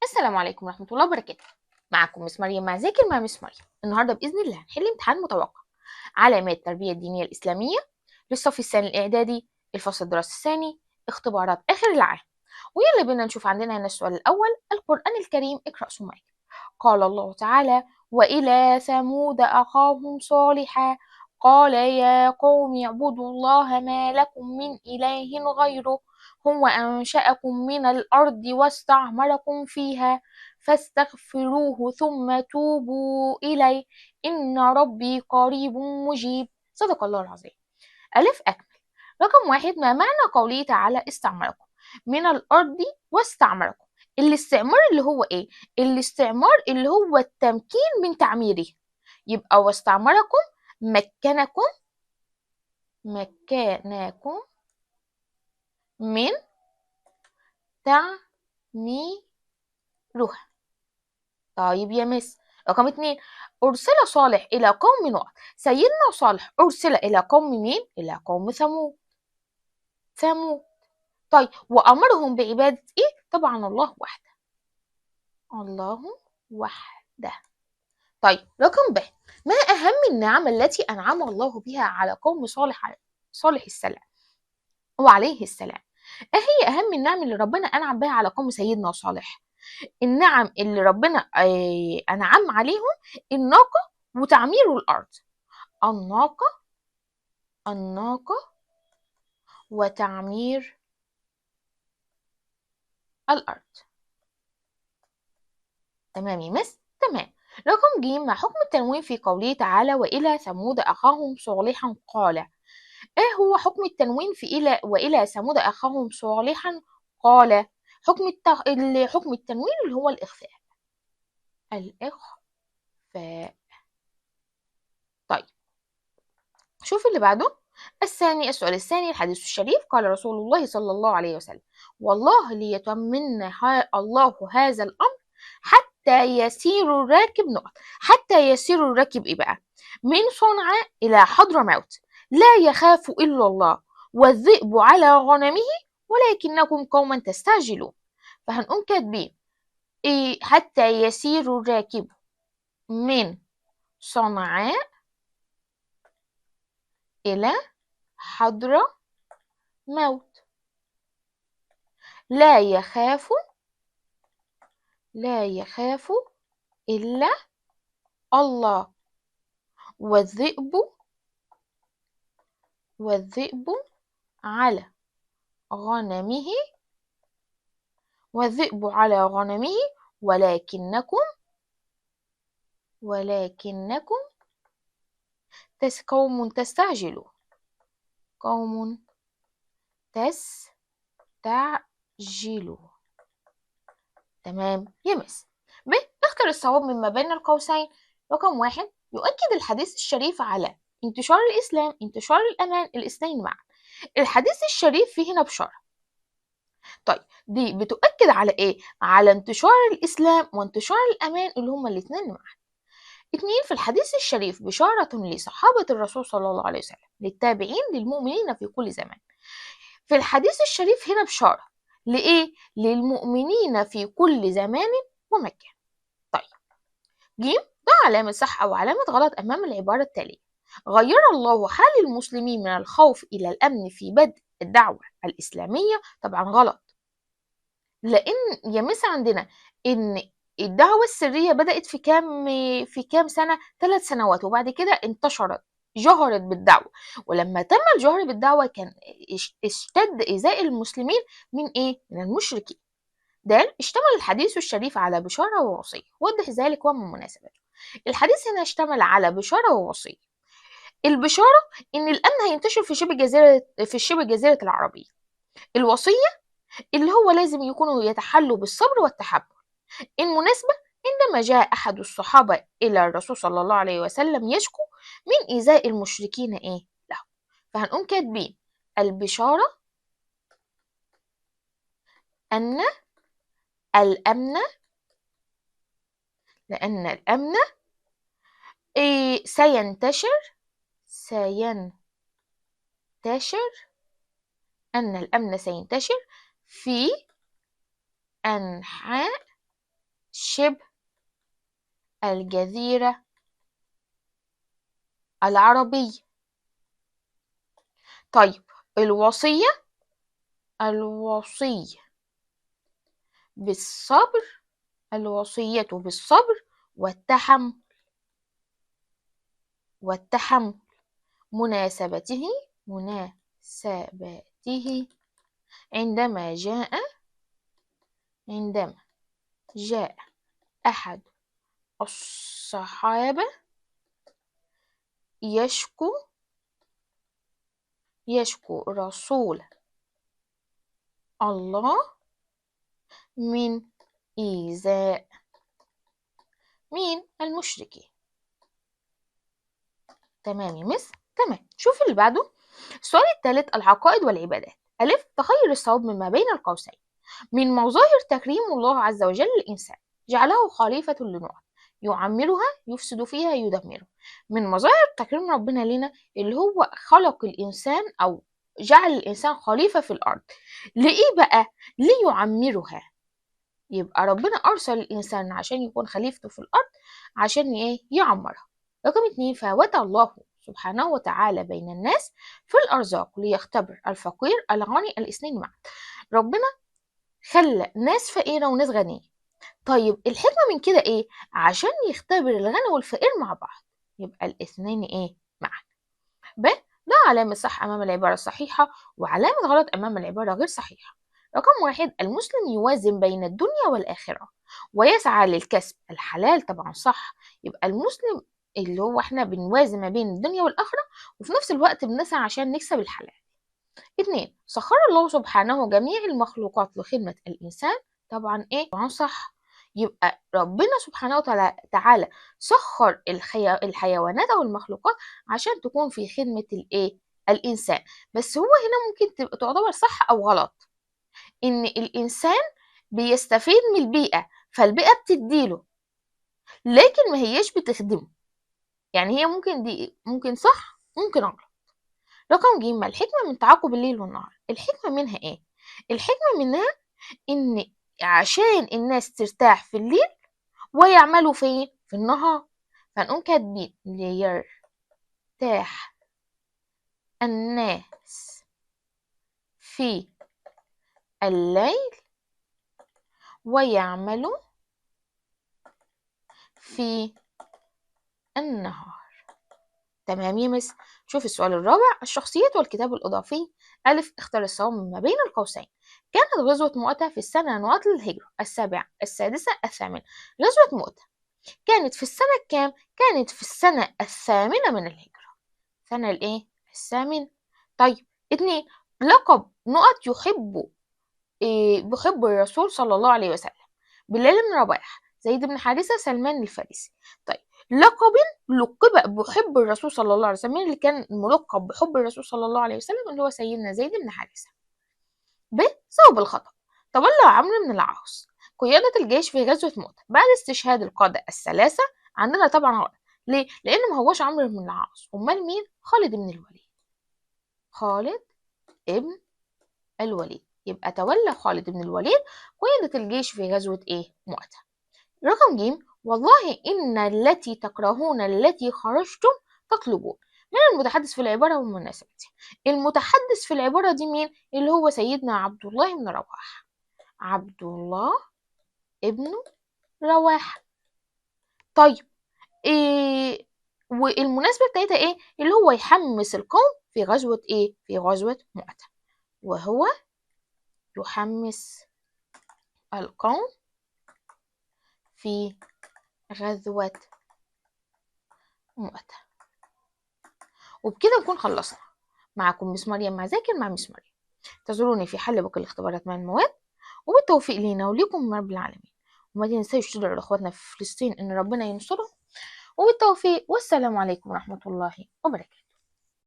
السلام عليكم ورحمة الله وبركاته. معكم مس مريم مع ذاكر مع مس مريم. النهارده بإذن الله هنحل امتحان متوقع علامات التربية الدينية الإسلامية للصف الثاني الإعدادي الفصل الدراسي الثاني اختبارات آخر العام. ويلا بينا نشوف عندنا هنا السؤال الأول. القرآن الكريم اقرأ ثم اكتب. قال الله تعالى: وإلى ثمود أخاهم صالحا قال يا قوم اعبدوا الله ما لكم من إله غيره هو أنشأكم من الأرض واستعمركم فيها فاستغفروه ثم توبوا إليه إن ربي قريب مجيب. صدق الله العظيم. ألف أكمل. رقم واحد، ما معنى قوله تعالى استعمركم من الأرض واستعمركم؟ الاستعمار اللي هو إيه؟ الاستعمار اللي هو التمكين من تعميره. يبقى واستعمركم مكنكم من تعميرها. طيب يا مس. رقم اتنين، أرسل صالح إلى قوم نوح. سيدنا صالح أرسل إلى قوم مين؟ إلى قوم ثمود. طيب وأمرهم بعبادة إيه؟ طبعا الله وحده. طيب رقم ب، ما أهم النعم التي أنعم الله بها على قوم صالح السلام وعليه السلام؟ إيه هي أهم النعم اللي ربنا أنعم بها على قوم سيدنا صالح؟ النعم اللي ربنا أنعم عليهم الناقة وتعمير الأرض. الناقة وتعمير الأرض. تمام يا مس؟ تمام. رقم ج، ما حكم التنوين في قوله تعالى وإلى ثمود أخاهم صالحا قال؟ إيه هو حكم التنوين في وإلى ثمود أخاهم صالحا قال؟ حكم التنوين اللي هو الإخفاء. طيب شوف اللي بعده. السؤال الثاني، الحديث الشريف قال رسول الله صلى الله عليه وسلم: والله ليتمن الله هذا الأمر حتى يسير الراكب إيه بقى؟ من صنعاء إلى حضرموت لا يخاف إلا الله والذئب على غنمه ولكنكم قوما تستعجلون. فهنقوم كاتبين إيه حتى يسير الراكب من صنعاء إلى حضرموت لا يخاف إلا الله والذئب على غنمه ولكنكم قوم تستعجلون. تمام يا مس. ب، اختر الصواب مما بين القوسين. رقم واحد، يؤكد الحديث الشريف على انتشار الإسلام انتشار الأمان الاثنين معا. الحديث الشريف فيه هنا بشارة. طيب دي بتؤكد على ايه؟ على انتشار الإسلام وانتشار الأمان اللي هما الاثنين معا. اتنين، في الحديث الشريف بشارة لصحابة الرسول صلى الله عليه وسلم للتابعين للمؤمنين في كل زمان. في الحديث الشريف هنا بشارة لإيه؟ للمؤمنين في كل زمان ومكان. طيب ج، ضع علامة صح أو علامة غلط أمام العبارة التالية: غير الله حال المسلمين من الخوف إلى الأمن في بدء الدعوة الإسلامية. طبعا غلط، لأن يا مس عندنا إن الدعوة السرية بدأت في كام سنة؟ 3 سنوات، وبعد كده انتشرت جهرت بالدعوة، ولما تم الجهر بالدعوة كان اشتد إيذاء المسلمين من إيه؟ من المشركين. اشتمل الحديث الشريف على بشارة ووصية، وضح ذلك وما مناسبته. الحديث هنا اشتمل على بشارة ووصية. البشارة إن الأمن هينتشر في شبه جزيرة العربية. الوصية اللي هو لازم يكونوا يتحلوا بالصبر والتحمل. المناسبة عندما جاء أحد الصحابة إلى الرسول صلى الله عليه وسلم يشكو من إيذاء المشركين له. فهنقوم كاتبين البشارة أن الأمن، لأن الأمن أن الأمن سينتشر في أنحاء شبه الجزيرة العربية. طيب الوصية بالصبر، الوصية بالصبر والتحمل مناسبته عندما جاء أحد الصحابة يشكو رسول الله من إيذاء المشركين. تمام يا مس؟ تمام. شوف اللي بعده. السؤال الثالث، العقائد والعبادات. ألف، تخير الصواب مما بين القوسين. من مظاهر تكريم الله عز وجل للإنسان جعله خليفة لنوح، يعمرها يفسد فيها يدمره. من مظاهر تكريم ربنا لنا اللي هو خلق الإنسان أو جعل الإنسان خليفة في الأرض. لإيه بقى؟ ليعمرها. يبقى ربنا أرسل الإنسان عشان يكون خليفته في الأرض، عشان يعمرها. رقم 2، فوت الله سبحانه وتعالى بين الناس في الأرزاق ليختبر الفقير الغني الاثنين معا. ربنا خلى ناس فقيرة وناس غنية. طيب الحكمة من كده إيه؟ عشان يختبر الغني والفقير مع بعض، يبقى الاثنين معا. ب، ده علامة صح أمام العبارة الصحيحة وعلامة غلط أمام العبارة غير صحيحة. رقم 1، المسلم يوازن بين الدنيا والآخرة ويسعى للكسب الحلال. طبعا صح، يبقى المسلم اللي هو احنا بنوازن ما بين الدنيا والآخرة وفي نفس الوقت بنسعى عشان نكسب الحلال. 2، سخر الله سبحانه جميع المخلوقات لخدمة الإنسان. طبعا طبعا صح، يبقى ربنا سبحانه وتعالى سخر الحيوانات أو المخلوقات عشان تكون في خدمة الإنسان. بس هو هنا ممكن تعتبر صح أو غلط، إن الإنسان بيستفيد من البيئة فالبيئة بتديله، لكن ما هيش بتخدمه. يعني هي ممكن صح ممكن غلط. رقم ج، الحكمة من تعاقب الليل والنهار. الحكمة منها إيه؟ الحكمة منها إن عشان الناس ترتاح في الليل ويعملوا في النهار، فنقوم كاتبين ليرتاح الناس في الليل ويعملوا في النهار. تمام يا مس؟ شوف السؤال الرابع، الشخصيات والكتاب الإضافي. ألف، اختر الصواب ما بين القوسين. كانت غزوة مؤتة في السنة نواة للهجرة، السابعة، السادسة، الثامنة. غزوة مؤتة كانت في السنة كام؟ كانت في السنة الثامنة من الهجرة، سنة الثامنة. طيب 2، لقب نقط بحب الرسول صلى الله عليه وسلم. بلال بن رباح، زيد بن حارثة، سلمان الفارسي. طيب لقب لقب بحب الرسول صلى الله عليه وسلم، مين اللي كان ملقب بحب الرسول صلى الله عليه وسلم؟ اللي هو سيدنا زيد بن حارثة. ب، صواب الخطأ، تولى عمرو بن العاص قيادة الجيش في غزوة مؤتة بعد استشهاد القادة الثلاثة. عندنا طبعا غلط، ليه؟ لأن ما هوش عمرو بن العاص، أمال مين؟ خالد بن الوليد. خالد ابن الوليد، يبقى تولى خالد بن الوليد قيادة الجيش في غزوة مؤتة. رقم ج، والله إن التي تكرهون التي خرجتم تطلبون. من المتحدث في العبارة ومناسبتها. المتحدث في العبارة دي مين؟ اللي هو سيدنا عبد الله بن رواحة. عبد الله ابن رواحة. طيب والمناسبة بتاعتها اللي هو يحمس القوم في غزوة في غزوة مؤتة، وهو يحمس القوم في غزوة مؤتة. وبكده نكون خلصنا. معكم مس مريم مع ذاكر مع مس مريم. انتظروني في حل باقي الاختبارات مع المواد، وبالتوفيق لينا وليكم من رب العالمين. وما تنسوش تدعوا لاخواتنا في فلسطين ان ربنا ينصرهم. وبالتوفيق، والسلام عليكم ورحمة الله وبركاته.